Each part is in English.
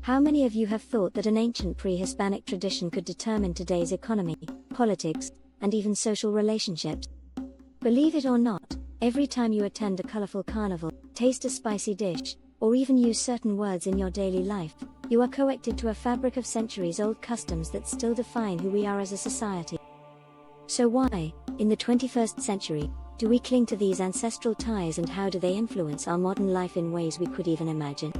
How many of you have thought that an ancient pre-Hispanic tradition could determine today's economy, politics, and even social relationships? Believe it or not, every time you attend a colorful carnival, taste a spicy dish, or even use certain words in your daily life, you are connected to a fabric of centuries-old customs that still define who we are as a society. So why, in the 21st century, do we cling to these ancestral ties, and how do they influence our modern life in ways we could even imagine?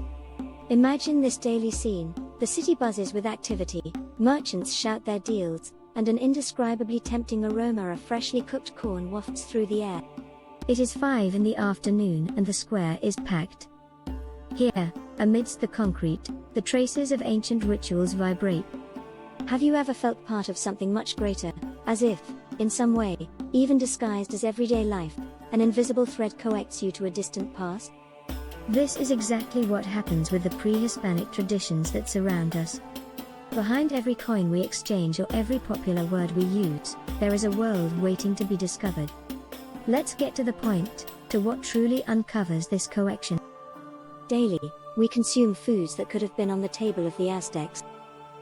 Imagine this daily scene: the city buzzes with activity, merchants shout their deals, and an indescribably tempting aroma of freshly cooked corn wafts through the air. It is 5 in the afternoon and the square is packed. Here, amidst the concrete, the traces of ancient rituals vibrate. Have you ever felt part of something much greater, as if, in some way, even disguised as everyday life, an invisible thread coaxes you to a distant past? This is exactly what happens with the pre-Hispanic traditions that surround us. Behind every coin we exchange or every popular word we use, there is a world waiting to be discovered. Let's get to the point, to what truly uncovers this coaxium. Daily, we consume foods that could have been on the table of the Aztecs.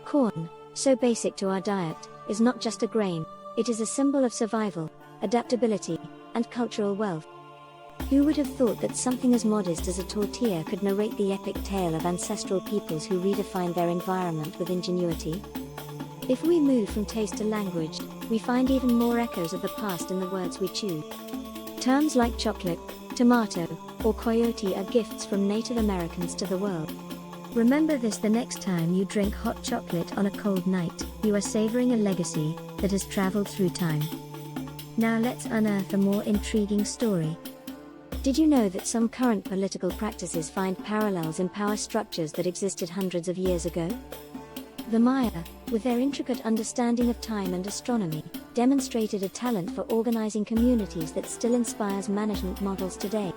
Corn, so basic to our diet, is not just a grain, it is a symbol of survival, adaptability, and cultural wealth. Who would have thought that something as modest as a tortilla could narrate the epic tale of ancestral peoples who redefined their environment with ingenuity? If we move from taste to language, we find even more echoes of the past in the words we choose. Terms like chocolate, tomato, or coyote are gifts from Native Americans to the world. Remember this the next time you drink hot chocolate on a cold night: you are savoring a legacy that has traveled through time. Now let's unearth a more intriguing story. Did you know that some current political practices find parallels in power structures that existed hundreds of years ago? The Maya, with their intricate understanding of time and astronomy, demonstrated a talent for organizing communities that still inspires management models today.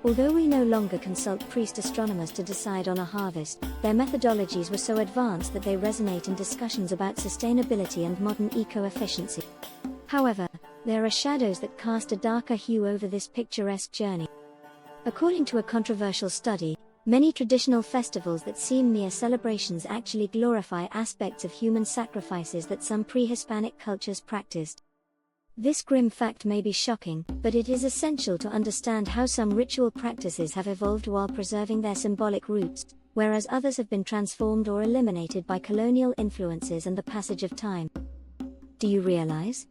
Although we no longer consult priest astronomers to decide on a harvest, their methodologies were so advanced that they resonate in discussions about sustainability and modern eco-efficiency. However, there are shadows that cast a darker hue over this picturesque journey. According to a controversial study, many traditional festivals that seem mere celebrations actually glorify aspects of human sacrifices that some pre-Hispanic cultures practiced. This grim fact may be shocking, but it is essential to understand how some ritual practices have evolved while preserving their symbolic roots, whereas others have been transformed or eliminated by colonial influences and the passage of time. Do you realize?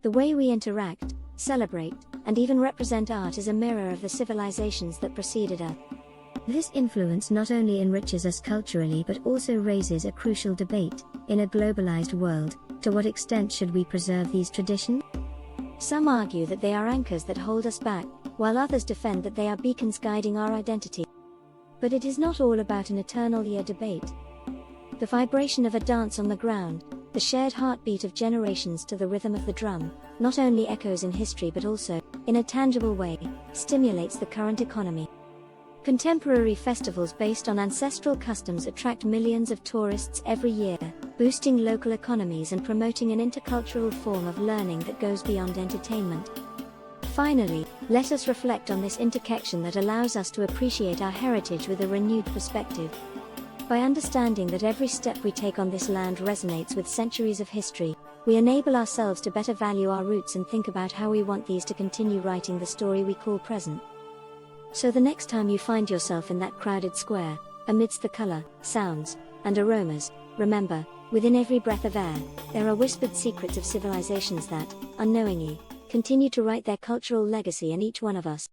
The way we interact, celebrate, and even represent art is a mirror of the civilizations that preceded us. This influence not only enriches us culturally but also raises a crucial debate: in a globalized world, to what extent should we preserve these traditions? Some argue that they are anchors that hold us back, while others defend that they are beacons guiding our identity. But it is not all about an eternal year debate. The vibration of a dance on the ground, the shared heartbeat of generations to the rhythm of the drum, not only echoes in history but also, in a tangible way, stimulates the current economy. Contemporary festivals based on ancestral customs attract millions of tourists every year, boosting local economies and promoting an intercultural form of learning that goes beyond entertainment. Finally, let us reflect on this interconnection that allows us to appreciate our heritage with a renewed perspective. By understanding that every step we take on this land resonates with centuries of history, we enable ourselves to better value our roots and think about how we want these to continue writing the story we call present. So the next time you find yourself in that crowded square, amidst the color, sounds, and aromas, remember, within every breath of air, there are whispered secrets of civilizations that, unknowingly, continue to write their cultural legacy in each one of us.